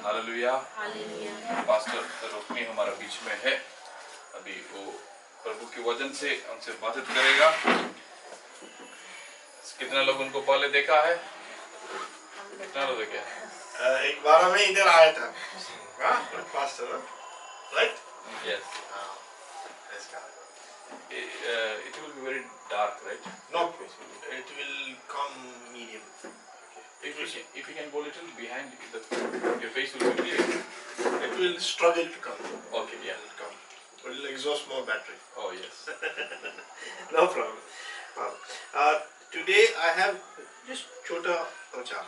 Hallelujah. Hallelujah. Pastor रोकनी हमारा बीच में है, अभी वो प्रभु के वचन से हमसे बातचीत करेगा। कितना लोग उनको पहले देखा है? कितना लोग देखे? एक बार मैं इधर आया था, pastor, right? Yes. It will be very dark, right? No, it will come medium. If you can go a little behind, your face will be clear. It will struggle to come. Okay, yeah. It will come. It will exhaust more battery. Oh yes. No problem. Today I have just chota prachar.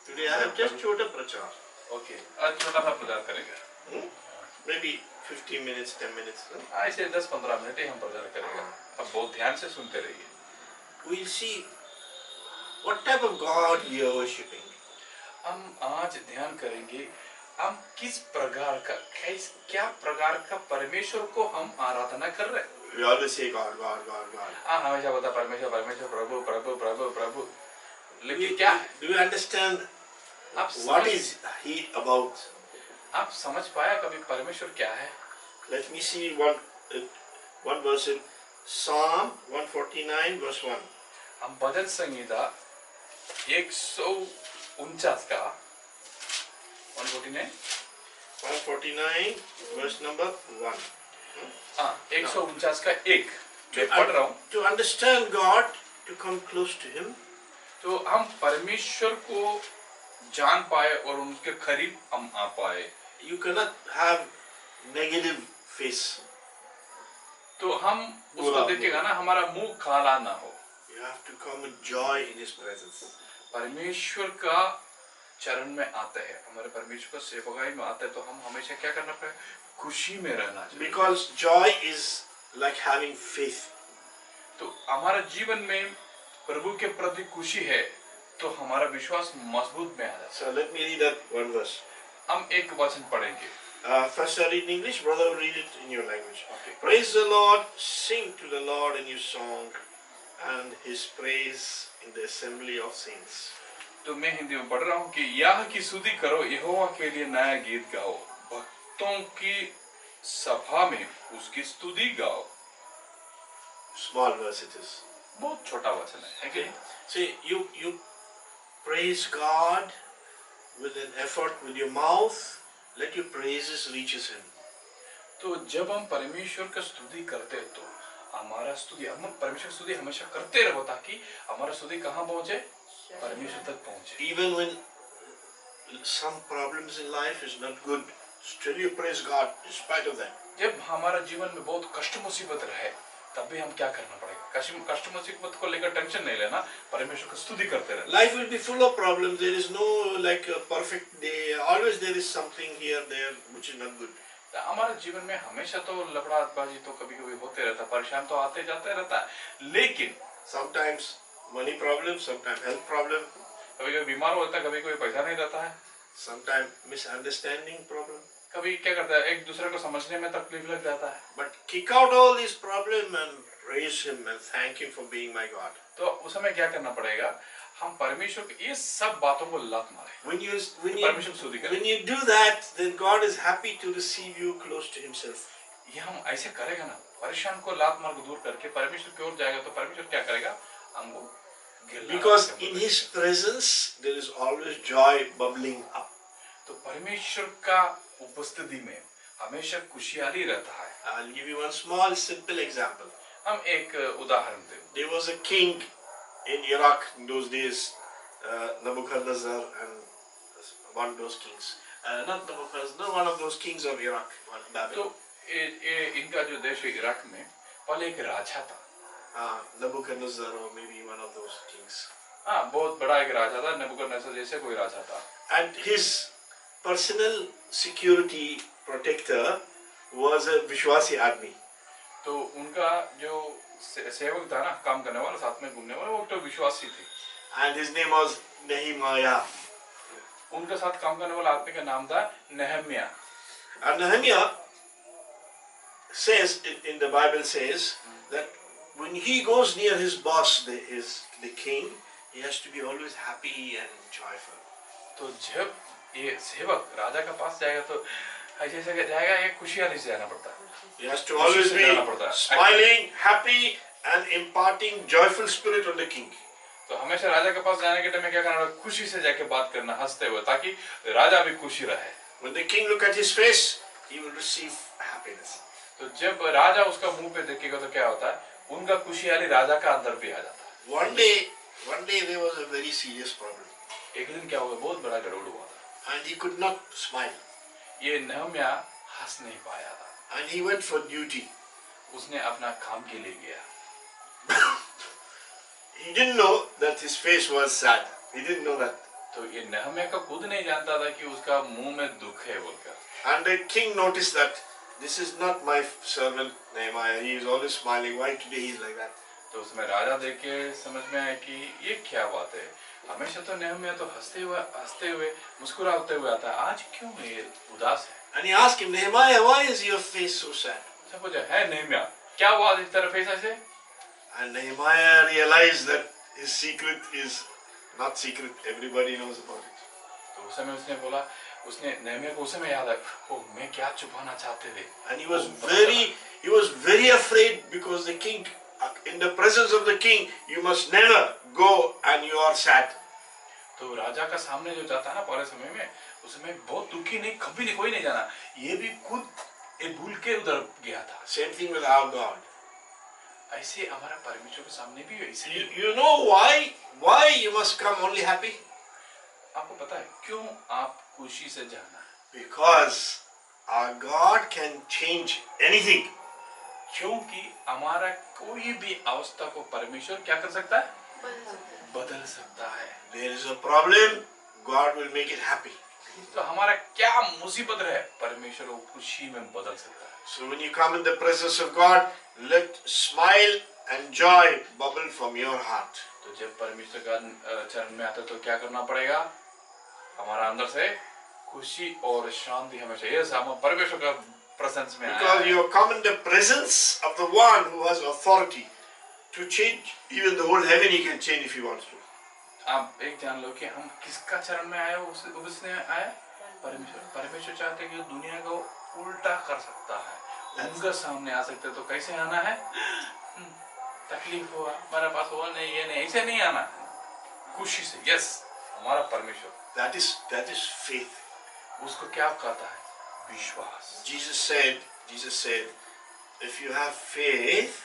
Today I have just chota prachar. Okay. आज छोटा सा प्रचार करेगा. Maybe 15 minutes, 10 minutes. ऐसे 10-15 minute ही हम प्रचार करेंगे. अब बहुत ध्यान से सुनते रहिए. We'll see what type of God we are worshipping. हम आज ध्यान करेंगे हम किस प्रकार का क्या प्रकार का परमेश्वर को हम आराधना कर रहे हैं. We always say God, God, God, God. हाँ हमेशा बोलता परमेश्वर परमेश्वर प्रभु प्रभु प्रभु प्रभु. लेकिन क्या है? Do you understand what is He about? आप समझ पाया कभी परमेश्वर क्या है? Let me see one verse in Psalm 149 verse 1. हम भजन संगीता 149 का 149 verse number 1. हाँ 149 का 1 मैं पढ़ रहा हूँ. To understand God, to come close to Him. तो हम परमेश्वर को जान पाए और उनके करीब हम आ पाए. You cannot have negative face. तो हम उसको देखेगा ना हमारा मुंह काला ना हो. You have to come with joy in His presence. परमेश्वर का चरण में आते हैं, हमारे परमेश्वर का सेवकाई में आते हैं, तो हम हमेशा क्या करना पड़ेगा? खुशी में रहना चाहिए. Because joy is like having faith. तो हमारा जीवन में प्रभु के प्रति खुशी है तो हमारा विश्वास मजबूत में आ जाता है. So let me read that one verse. हम एक वचन पढ़ेंगे. First I read in English, brother will read it in your language. Okay. Praise the Lord, sing to the Lord a new song, and His praise in the assembly of saints. तो मैं हिंदी में पढ़ रहा हूँ कि यह की स्तुति करो, यहोवा के लिए नया गीत गाओ, भक्तों की सभा में उसकी स्तुति गाओ. Small verse it is. बहुत छोटा वचन है कि See, you praise God with an effort with your mouth. Let your praises reaches Him. तो जब हम परमेश्वर का स्तुति करते हैं तो हमारा स्तुति हम परमेश्वर की स्तुति हमेशा करते रहो ताकि हमारा स्तुति कहाँ पहुँचे? परमेश्वर तक पहुँचे. Even when some problems in life is not good, still you praise God in spite of that. जब हमारा जीवन में बहुत कष्ट मुसीबत रहे तब भी हम क्या करना पड़ेगा? कष्ट मुसीबत को लेकर टेंशन नहीं लेना, परमेश्वर की स्तुति करते रहना. Life will be full of problems. There is no like a perfect day. Always there is something here there which is not good. हमारे जीवन में हमेशा तो लड़ाबाजी तो कभी कभी होते रहता, परेशान तो आते जाते रहता है, लेकिन sometimes money problem, sometimes health problem, कभी कभी बीमार होता है, कभी कोई पैसा नहीं रहता है, sometimes misunderstanding problem. कभी क्या करता है एक दूसरे को समझने में तकलीफ लग जाता है. But kick out all these problem and praise Him and thank Him for being my God. तो उस समय क्या करना पड़ेगा? हम परमेश्वर की ये सब बातों को लात मारे. When you do that, then God is happy to receive you close to Himself. ये हम ऐसे करेगा ना, परेशान को लात मार को दूर करके परमेश्वर की ओर जाएगा तो परमेश्वर क्या करेगा? हमको Because in His presence there is always joy bubbling up. तो परमेश्वर का उपस्थिति में हमेशा खुशहाली रहता है. I'll give you one small simple example. हम एक उदाहरण दें. There was a king in Iraq in those days, Nebuchadnezzar, and one of those kings. Not Nebuchadnezzar, one of those kings of Iraq, Babylon. तो इनका जो देश है Iraq में पहले एक राजा था. Nebuchadnezzar or maybe one of those kings. हाँ बहुत बड़ा एक राजा था, नेबुकदनेस्सर जैसे कोई राजा था. And his personal security protector was a विश्वासी आदमी. तो उनका जो सेवक था ना, काम करने वाला, साथ में घूमने वाला, वो तो विश्वासी थे. And his name was Nehemiah. उनके साथ काम करने वाला आदमी का नाम था नेहम्या. And Nehemiah says in the Bible says that when he goes near his boss, the king, he has to be always happy and joyful. तो जब ये सेवक राजा के पास जाएगा तो ऐसे ऐसे जाएगा, एक खुशहाली से जाना पड़ता है। He has to always be smiling, happy, and imparting joyful spirit on the king. तो हमेशा राजा के पास जाने के टाइम में क्या करना, खुशी से जाके बात करना, हंसते हुए, ताकि राजा भी खुशी रहे। When the king look at his face, he will receive happiness. तो जब राजा उसका मुंह पे देखेगा तो क्या होता है, उनका खुशहाली राजा का अंदर भी आ जाता है। One day there was a very serious problem. एक दिन क्या हुआ, बहुत बड़ा गड़बड़ हुआ था, And he could not smile. ये नहम्या हंस नहीं पाया था। And he went for duty. उसने अपना काम के लिए गया। He didn't know that his face was sad. He didn't know that. तो ये नहम्या का खुद नहीं जानता था कि उसका मुंह में दुख है बोलकर। And the king noticed that this is not my servant Nehemiah. He is always smiling. Why today he is like that? तो उसमें राजा देख के समझ में आया कि ये क्या बात है, हमेशा तो नहम्या तो हंसते हुए मुस्कुराते हुए आता है, आज क्यों ये उदास है। And he asked him, Nehemiah, why is your face so sad? सब पूछा, है नहम्या, क्या हुआ इस तरह फेस ऐसे? And Nehemiah realized that his secret is not secret. Everybody knows about it. तो उस समय उसने बोला, उसने नहम्या को उस समय याद आया, ओ मैं क्या छुपाना चाहते थे। And he was very afraid because the king, in the presence of the king, you must never go and you are sad. तो राजा का सामने जो जाता है ना पहले समय में, उसमें बहुत दुखी नहीं, कभी नहीं, कोई नहीं जाना, ये भी खुद ये भूल के उधर गया था। Same thing with our God. ऐसे हमारा परमेश्वर के सामने भी है। इसलिए You know why you must come only happy? आपको पता है क्यों आप खुशी से जाना है? Because our God can change anything. क्योंकि हमारा कोई भी अवस्था को परमेश्वर क्या कर सकता है, बदल सकता है। There is a problem, God will make it happy. तो हमारा क्या मुसीबत है, परमेश्वर वो खुशी में बदल सकता है। So when you come in the presence of God, let smile and joy bubble from your heart. तो जब परमेश्वर का चरण में आते तो क्या करना पड़ेगा, हमारा अंदर से खुशी और शांति हमेशा, ये हम परमेश्वर का प्रेजेंस में आए। Because you come in the presence of the one who has authority to change even the whole heaven. He can change if he wants to. आप एक जान लो कि हम किसका चरण में आए, उसने आया परमेश्वर। परमेश्वर चाहते हैं कि दुनिया को उल्टा कर सकता है, उनका सामने आ सकते, तो कैसे आना है, तकलीफ हुआ हमारे पास, वो नहीं ये नहीं, ऐसे नहीं आना, खुशी से। यस, हमारा परमेश्वर, That is faith. उसको क्या कहता है, विश्वास। Jesus said, if you have faith,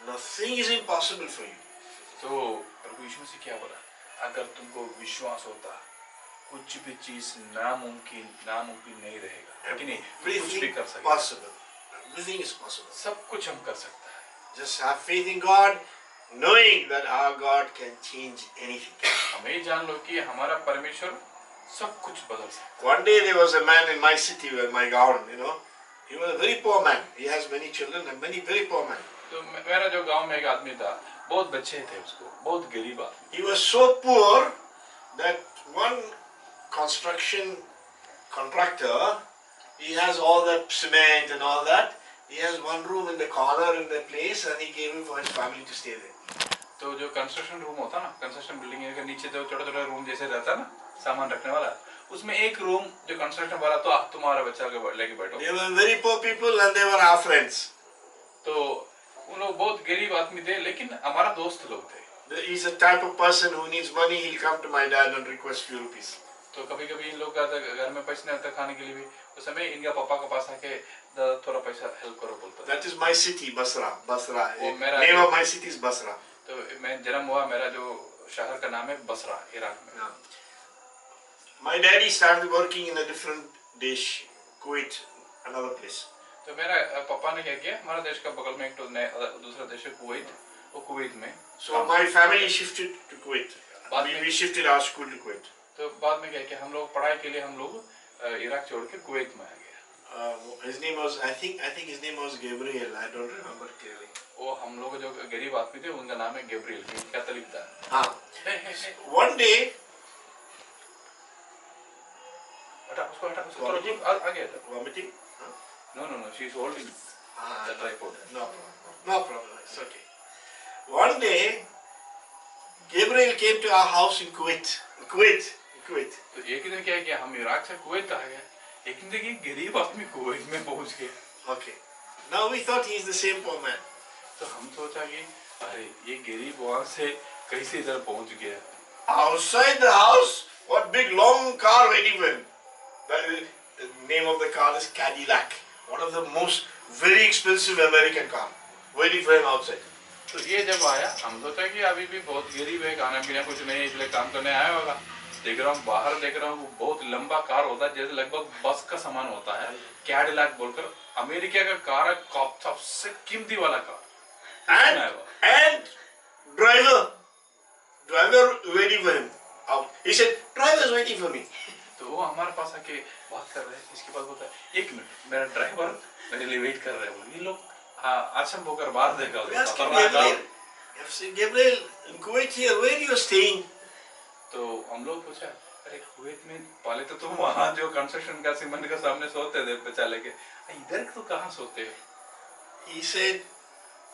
nothing is impossible for you. तो प्रभु यीशु मसीह क्या बोला, अगर तुमको विश्वास होता, कुछ भी चीज नामुमकिन नहीं रहेगा, लेकिन नहीं, कुछ भी कर सकते। Possible. Everything is possible. सब कुछ हम कर सकते हैं। Just have faith in God, knowing that our God can change anything. हमें जान लो कि हमारा परमेश्वर सब कुछ बदल सकता One day there was a man in my city, where my Gaon, he was a very poor man. He has many children and many very poor men. है। तो मेरा जो गांव में एक आदमी था, बहुत बच्चे थे उसको, बहुत गरीब आदमी। He was so poor that one construction contractor, he has all that cement and all that. He has one room in the corner in the place, and he gave him for his family to stay there. तो जो construction room होता ना, construction building के नीचे जो छोटा छोटा room जैसे रहता है ना, सामान रखने वाला, उसमें एक रूम जो कंस्ट्रक्शन वाला, तो तुम्हारा बच्चा लेके बैठो। They were very poor people and they were our friends. तो उन लोग बहुत गरीब आदमी थे, लेकिन हमारा दोस्त लोग थे। He's a type of person who needs money. He'll come to my dad and request few rupees. तो कभी कभी इन लोग का घर में पैसे नहीं होता खाने के लिए भी, उस समय इनका पापा के पास आके थोड़ा पैसा हेल्प करो बोलता। That is my city, Basra. वो मेरा Name of my city is Basra. तो मैं जन्म हुआ, मेरा जो शहर का नाम है बसरा, इराक में। Yeah. My daddy started working in a different dish, Kuwait, another place. तो मेरा पापा ने क्या किया, हमारा देश का बगल में एक तो दूसरा देश है कुवैत, वो कुवैत में। So my family shifted to Kuwait. We shifted our school to Kuwait. तो बाद में क्या किया, हम लोग पढ़ाई के लिए हम लोग इराक छोड़ के कुवैत में आ गए। His name was, I think his name was Gabriel. I don't remember clearly. वो हम लोग जो गरीब आदमी थे, उनका नाम है गैब्रियल, कैथोलिक था। हाँ. One day. उसको आगे Vomiting? No, she's holding the tripod. No problem. It's okay. One day, Gabriel came to our house in Kuwait. तो एक ही क्या किया, हम इराक से कुवैत आ गए, लेकिन देखिए गरीब आदमी कुवैत में पहुंच गया। Okay. Now we thought he is the same poor man. तो हम सोचा कि अरे ये गरीब वहां से कैसे इधर पहुंच गया। Outside the house, what big long car waiting for him. The name of the car is Cadillac. One of the most very expensive American car waiting for him outside. तो ये जब आया हम सोचा कि अभी भी बहुत गरीब है, खाना पीना कुछ नहीं, इसलिए काम करने आया होगा। देख रहा हूँ बाहर, देख रहा हूँ बहुत लंबा कार होता है, जैसे लगभग बस का सामान होता है, कैडिलैक बोलकर, अमेरिका का कार है, सबसे कीमती वाला car. And driver waiting for him. He said, driver is waiting for me. तो वो हमारे पास आके बात कर रहे हैं, इसके बाद बोलता है 1 मिनट मेरा ड्राइवर मेरे लिए वेट कर रहे हैं। ये लोग आश्चर्य होकर बाहर देखा, We asked him, Gabriel, Gabriel, in Kuwait here, where you are staying? तो हम लोग पूछा अरे कुवैत में पहले तो तुम वहाँ जो कंस्ट्रक्शन का सीमेंट का सामने सोते थे बचा लेके, इधर तो कहाँ सोते हो? He said,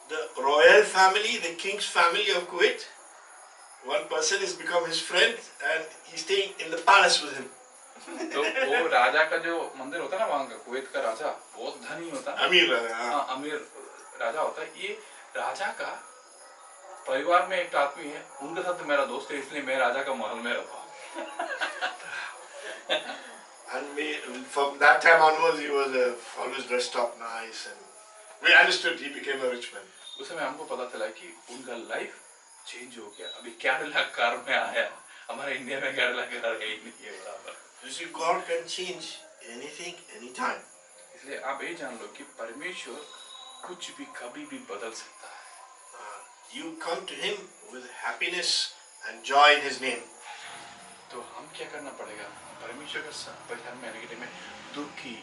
the royal family, the king's family of Kuwait, one person has become his friend and he's staying in the palace with him. तो वो राजा का जो मंदिर होता है ना वहाँ का, कुवैत का राजा बहुत धनी होता है, अमीर हाँ अमीर राजा होता है। ये राजा का परिवार में एक आदमी है, उनके साथ मेरा दोस्त है, इसलिए मैं राजा का महल में रहता हूँ। And from that time onwards, he was always dressed up nice, and we understood he became a rich man. उस समय हमको पता चला कि उनका लाइफ चेंज हो गया, अभी कैडिलैक कार में आया। हमारे इंडिया में कैडिलैक कार है ही नहीं है बराबर। You see, God can change anything, anytime. इसलिए आप ये जान लो कि परमेश्वर कुछ भी कभी भी बदल सकता है। You come to Him with happiness and joy in His name. तो हम क्या करना पड़ेगा, परमेश्वर के परिधान में आने के टाइम में दुखी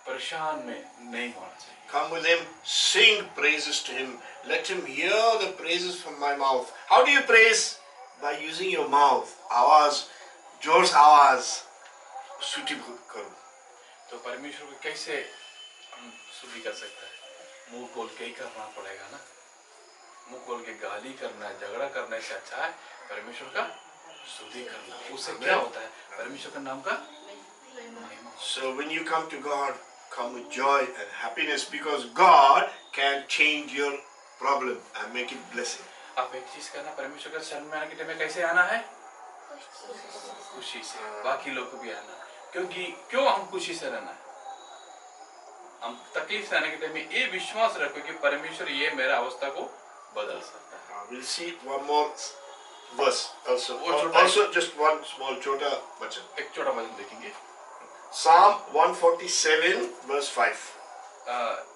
परेशान में नहीं होना चाहिए। Come with Him, sing praises to Him. Let Him hear the praises from my mouth. How do you praise? By using your mouth. आवाज, जोर से आवाज, सूटीबद्ध करो। तो परमेश्वर को कैसे हम स्तुति कर सकते हैं? मुंह खोल के ही करना पड़ेगा ना। मुंह खोल के गाली करना, झगड़ा करने से अच्छा है परमेश्वर का स्तुति करना। उससे क्या होता है? परमेश्वर का नाम का महिमा। So when you come to God, come with joy and happiness, because God can change your problem and make it blessing. आप एक चीज करना, परमेश्वर का शरण में आने के टाइम में कैसे आना है? खुशी से। बाकी लोग को भी आना, क्योंकि क्यों हम खुशी से रहना है? हम तकलीफ से आने के टाइम में ये विश्वास रखो कि परमेश्वर ये मेरा अवस्था को बदल सकता है। We'll see one more verse also. Also just one small छोटा वचन। एक छोटा वचन देखेंगे। Psalm 147 verse 5.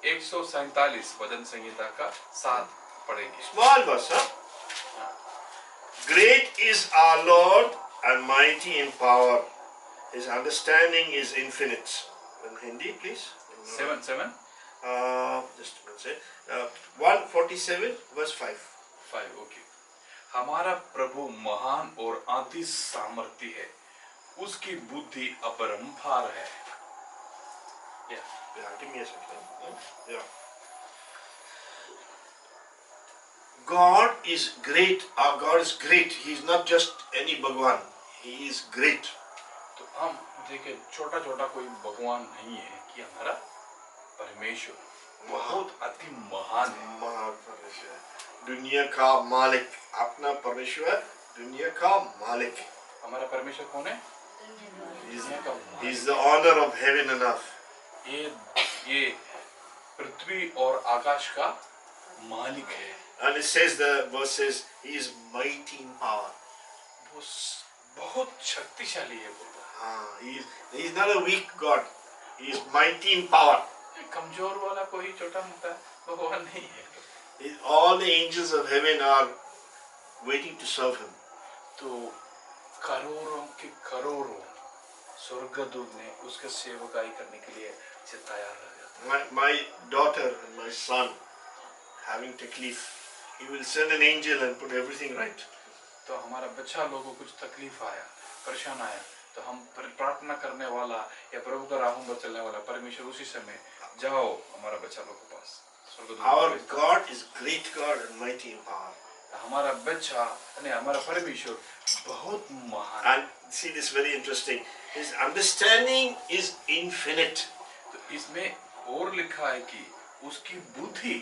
147 भजन संहिता का 7 पढ़ेंगे। Small verse, huh? Great is our Lord and mighty in power. His understanding is infinite. In Hindi, please. 7 Just one second. 147 verse 5. 5 okay. हमारा प्रभु महान और अति सामर्थी है, उसकी बुद्धि अपरंपार है। Yeah, give me a second. Yeah. God is great. Our God is great. He is not just any Bhagwan. He is great. तो हम देखिए छोटा छोटा कोई भगवान नहीं है कि हमारा परमेश्वर बहुत अति महान है। महान परमेश्वर, दुनिया का मालिक, अपना परमेश्वर दुनिया का मालिक। हमारा परमेश्वर कौन है? दुनिया का मालिक। He is the honor of heaven and earth. ये पृथ्वी और आकाश का मालिक है। And it says, the verse says, He is mighty in power. वो बहुत शक्तिशाली है बोलता है। He is not a weak God. He is mighty in power. कमजोर वाला कोई छोटा मोटा भगवान नहीं है। All the angels of heaven are waiting to serve Him. तो करोड़ों के करोड़ों स्वर्गदूत ने उसके सेवकाई करने के लिए तैयार रह जाते। My daughter and my son having taklif, He will send an angel and put everything right. तो हमारा बच्चा लोगों को कुछ तकलीफ आया, परेशान आया, तो हम प्रार्थना करने वाला या प्रभु का राहों पर चलने वाला परमेश्वर उसी समय जाओ हमारा बच्चा लोगों के पास। Our God is great God and mighty in power. हमारा बच्चा यानी हमारा परमेश्वर बहुत महान है। And see this very interesting. His understanding is infinite. तो इसमें और लिखा है कि उसकी बुद्धि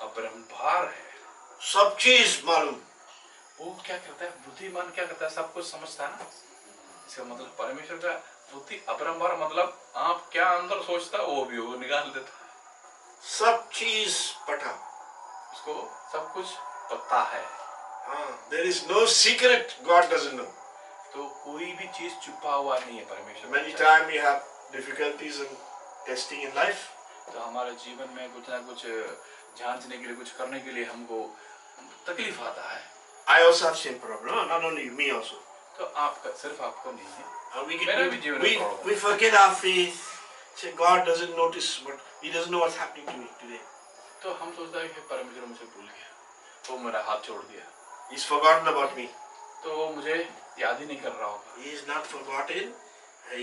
अपरंपार है। सब चीज मालूम। वो क्या करता है, बुद्धिमान क्या करता है, सब कुछ समझता है ना। इसका मतलब परमेश्वर का बुद्धि अपरंपार मतलब आप क्या अंदर सोचता है वो भी वो निकाल देता है। सब चीज पता। उसको सब कुछ पता है। There is no secret God doesn't know. तो कोई भी चीज छुपा हुआ नहीं है परमेश्वर। Many times we have difficulties in testing in life. तो हमारे जीवन में कुछ ना कुछ जांचने के लिए, कुछ करने के लिए हमको तकलीफ आता है। I also have same problem. Not only me also. तो आपका सिर्फ आपको नहीं है, We मेरा भी जीवन में problem. we forget our faith. Say God doesn't notice, but He doesn't know what's happening to me today. तो हम सोचते हैं कि परमेश्वर मुझे भूल गया, वो मेरा हाथ छोड़ दिया, He's forgotten about me. तो वो मुझे याद ही नहीं कर रहा होगा। He is not forgotten.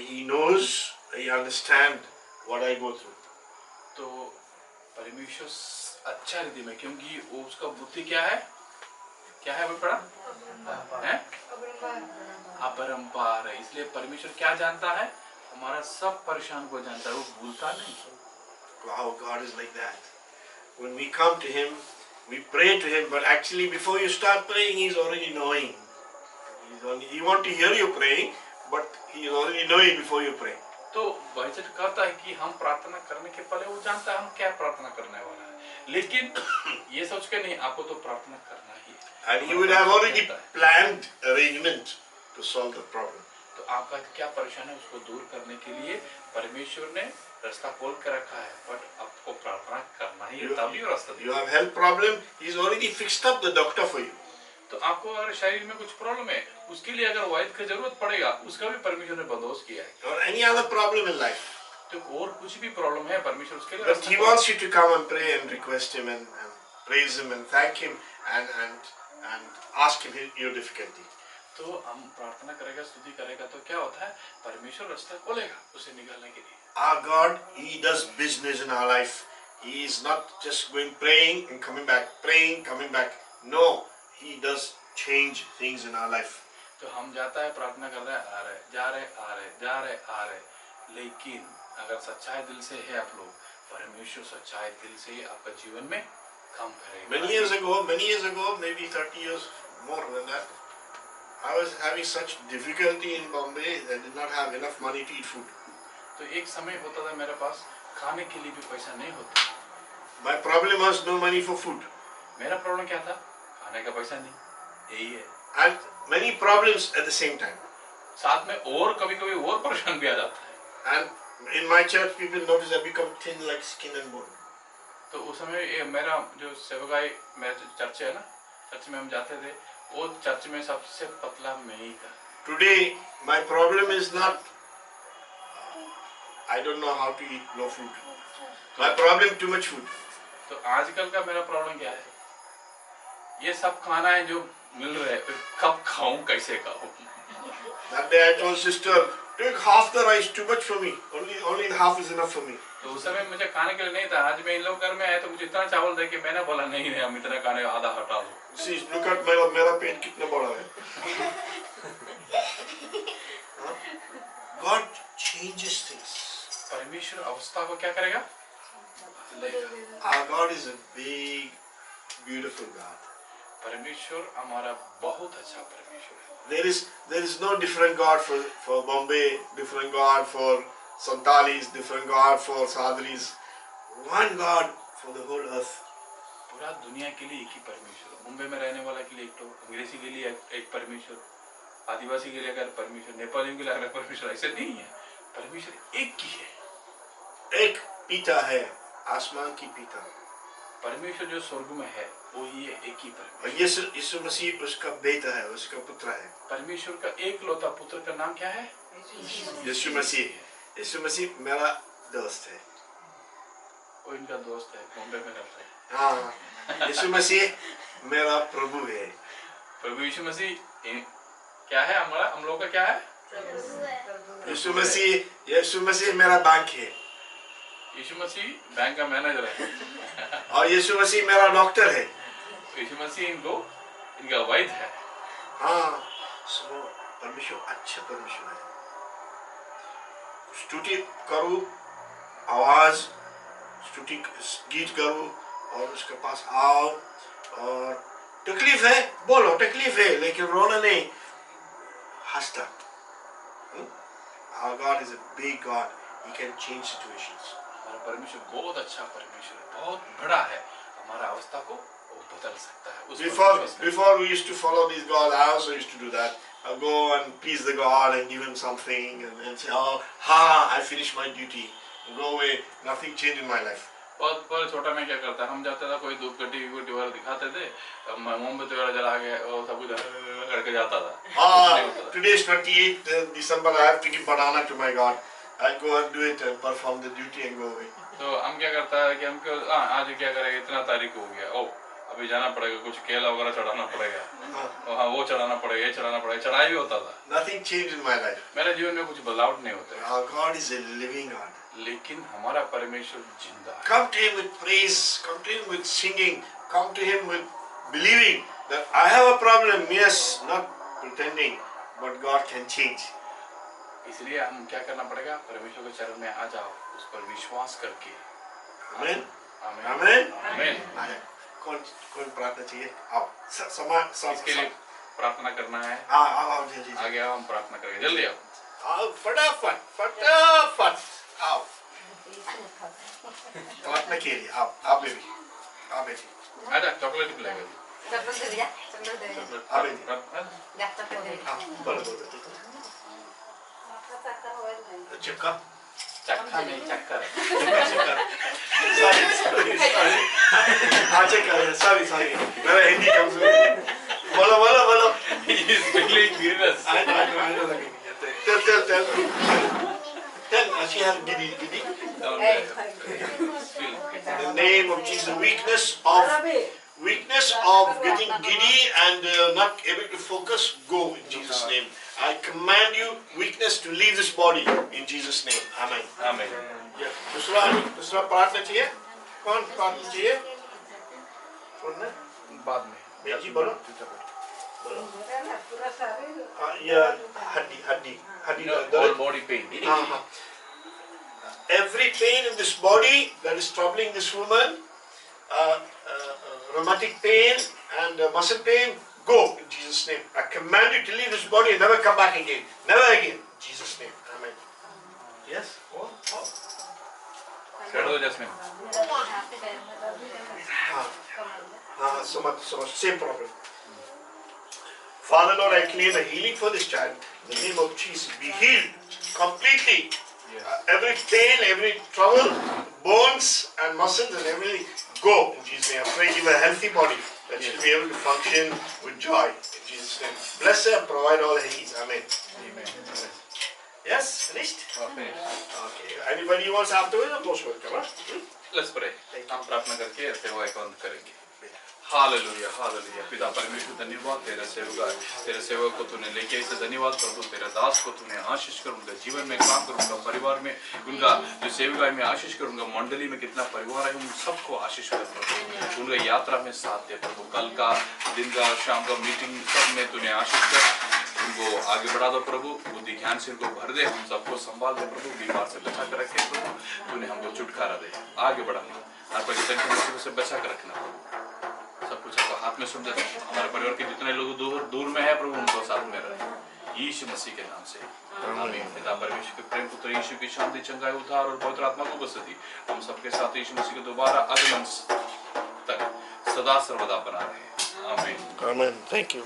He knows. He understands what I go through. तो परमेश्वर अच्छा रीति में, क्योंकि वो उसका बुद्धि क्या है, क्या है वो पढ़ा है, अपरंपार है। इसलिए परमेश्वर क्या जानता है, हमारा सब परेशान को जानता है, वो भूलता नहीं। Wow, God is like that. When we come to Him, we pray to Him, but actually before you start praying, He's already knowing. He wants to hear you praying, but He is already knowing before you pray. तो बचत करता है कि हम प्रार्थना करने के पहले वो जानता है हम क्या प्रार्थना करने वाला है, लेकिन ये सोच के नहीं, आपको तो प्रार्थना करना ही है। And He would have already planned arrangement to solve the problem. तो आपका क्या परेशानी है उसको दूर करने के लिए परमेश्वर ने रास्ता खोल कर रखा है, बट आपको प्रार्थना करना ही है, तभी वो रास्ता You have health problem, He's already fixed up the doctor for you. तो आपको अगर शरीर में कुछ प्रॉब्लम है, उसके लिए अगर वैद्य की जरूरत पड़ेगा, उसका भी परमेश्वर ने बंदोबस्त किया है। Or any other problem in life. तो और कुछ भी प्रॉब्लम है, परमेश्वर उसके लिए But He wants you to come and pray and request Him and praise Him and thank Him and ask Him your difficulty. तो हम प्रार्थना करेगा, स्तुति करेगा, तो क्या होता है, परमेश्वर रास्ता खोलेगा उसे निकालने के लिए। Our God, He does business in our life. He is not just going praying and coming back, praying, coming back. No, He does change things in our life. तो हम जाता है, प्रार्थना कर रहे हैं, आ रहे, जा रहे, आ रहे, जा रहे, आ रहे, लेकिन अगर सच्चाई दिल से है आप लोग, परमेश्वर सच्चाई दिल से आपका जीवन में काम करेगा। Many years ago, maybe 30 years more than that, I was having such difficulty in Bombay that I did not have enough money to eat food. तो एक समय होता था मेरे पास खाने के लिए भी पैसा नहीं होता। My problem was no money for food. मेरा प्रॉब्लम क्या था, खाने का पैसा नहीं, यही है। And many problems at the same time. साथ में और कभी-कभी और परेशान भी आ जाता है। And in my church, people notice I become thin like skin and bone. तो उस समय ये मेरा जो सेवकाई, मेरा जो चर्च है ना, चर्च में हम जाते थे, वो चर्च में सबसे पतला मैं ही था। Today, my problem is not I don't know how to eat no food. My problem too much food. तो आजकल का मेरा प्रॉब्लम क्या है, ये सब खाना है जो मिल रहा है, फिर कब खाऊं, कैसे खाऊं। That day I told sister, take half the rice, too much for me. Only half is enough for me. तो उस समय मुझे खाने के लिए नहीं था। आज मैं इन लोग घर में आया तो मुझे इतना चावल दे के मैंने बोला नहीं नहीं, हम इतना खाने आधा हटा दो। See, look at मेरा पेट कितना बड़ा है। God changes things. परमेश्वर अवस्था को क्या करेगा, बदलेगा। Our God is a big, beautiful God. परमेश्वर हमारा बहुत अच्छा परमेश्वर है। There is no different God for Bombay, different God for Santalis, different God for Sadris. One God for the whole earth. पूरा दुनिया के लिए एक ही परमेश्वर, मुंबई में रहने वाला के लिए एक, तो अंग्रेजी के लिए एक परमेश्वर, आदिवासी के लिए अगर परमेश्वर, नेपालियों के लिए अगर परमेश्वर, ऐसे नहीं है। परमेश्वर एक ही है। एक पिता है, आसमान की पिता। परमेश्वर जो स्वर्ग में है वो ही है, एक ही परमेश्वर। यीशु मसीह उसका बेटा है, उसका पुत्र है। परमेश्वर का एक लौता पुत्र का नाम क्या है, यीशु मसीह। यीशु मसीह मेरा दोस्त है। वो इनका दोस्त है, मुंबई में रहता है। हाँ, यीशु मसीह मेरा प्रभु है। प्रभु यीशु मसीह क्या है, हमारा, हम लोग का क्या है, यीशु मसीह मेरा बैंक है। यीशु मसीह बैंक का मैनेजर है। और यीशु मसीह मेरा डॉक्टर है। यीशु मसीह इनको इनका वैध है। हाँ, सो परमेश्वर अच्छे परमेश्वर है। स्तुति करो, आवाज स्तुति गीत करो और उसके पास आओ, और तकलीफ है बोलो तकलीफ है, लेकिन रोना नहीं, हंसता। Our God is a big God. He can change situations. हमारा परमेश्वर बहुत अच्छा परमेश्वर है, बहुत बड़ा है, हमारा अवस्था को वो बदल सकता है। उस Before we used to follow these gods, I also used to do that. I'll go and please the God and give him something and say, oh, I finished my duty. Go away. Nothing changed in my life. बहुत छोटा में क्या करता, हम जाते था, कोई धूप गड्डी वगैरह दिखाते थे, मोमबत्ती वगैरह जला के और सब कुछ करके जाता था। Today is 28th December. I have to give banana to my God. I go and do it and perform the duty and go away. तो हम क्या करता है कि हमको आज क्या करेंगे, इतना तारीख हो गया, ओ अभी जाना पड़ेगा, कुछ केला वगैरह चढ़ाना पड़ेगा, हाँ वो चढ़ाना पड़ेगा, ये चढ़ाना पड़ेगा, चढ़ाई भी होता था। Nothing changed in my life. मेरे जीवन में कुछ बदलाव नहीं होते। Our God is a living God. लेकिन हमारा परमेश्वर जिंदा है। Come to him with praise, come to him with singing, come to him with believing that I have a problem, yes, not pretending, but God can change. इसलिए हम क्या करना पड़ेगा, परमेश्वर के चरण में आ जाओ, उस पर विश्वास करके। Amen. आमीन। Amen. आमीन। कौन प्रार्थना चाहिए? आओ, इसके लिए प्रार्थना करना है। आओ जल्दी। आगे आओ, हम प्रार्थना करेंगे, जल्दी आओ। आओ फटाफट आओ। प्रार्थना के लिए आओ बेबी, आओ बेटी। आजा, चॉकलेट पिलाएगा। चॉकलेट दे दिया, चॉकलेट दे दिया। आओ बेटी। जा चॉकलेट दे दिया। बोलो। चक्का। चक्का नहीं, चक्कर। Sorry. मेरा हिंदी कमजोर। बोलो। He is speaking weirdness. I know. Tell. She has giddy. The name of Jesus, weakness of getting giddy and not able to focus, go in Jesus' name. I command you weakness to leave this body in Jesus' name. Amen. आमीन। दूसरा प्रार्थना चाहिए? कौन प्रार्थना चाहिए? कौन है? बाद में। बेटी बोलो। यह हड्डी All body pain. Every pain in this body that is troubling this woman, rheumatic pain and muscle pain, go in Jesus' name. I command you to leave this body and never come back again. Never again. In Jesus' name. Amen. Yes? Oh. कर दो jasmine. So much. Same problem. Father Lord, I claim a healing for this child. In the name of Jesus, be healed completely. Every pain, every trouble, bones and muscles and everything, go in Jesus' name. I pray give a healthy body that she'll be able to function with joy in Jesus' name. Bless her and provide all her needs. Amen. Yes? Finished? Okay. Anybody wants afterwards? I'm most welcome. Huh? Let's pray. हम प्रार्थना करके सेवा बंद करेंगे। Hallelujah, पिता परमेश्वर धन्यवाद, तेरे सेवक को तूने लेके इसे धन्यवाद प्रभु, तेरे दास को तूने आशीष कर, उनके जीवन में काम कर, उनका परिवार में, उनका जो सेवकाई में आशीष कर, उनका मंडली में कितना परिवार है उन सबको आशीष कर प्रभु, उनका यात्रा में साथ दे प्रभु, कल का दिन का शाम का मीटिंग सब में तूने आशीष कर, उनको आगे बढ़ा दो प्रभु, बुद्धि ज्ञान से उनको भर दे, हम सबको संभाल दे प्रभु, बीमार से बचा कर रखे प्रभु, तूने हमको छुटकारा दे, आगे बढ़ाना, हर परिस्थिति से बचा कर रखना प्रभु, सब कुछ आपको हाथ में सौंप देते हैं। हमारे परिवार के जितने लोग दूर में है प्रभु, उनको साथ में रहे यीशु मसीह के नाम से आमीन। पिता परमेश्वर के प्रेम पुत्र यीशु की शांति, चंगाई, उद्धार और पवित्र आत्मा को उपस्थिति हम सबके साथ यीशु मसीह के दोबारा आगमन तक सदा सर्वदा बना रहे। आमीन। Amen. Thank you.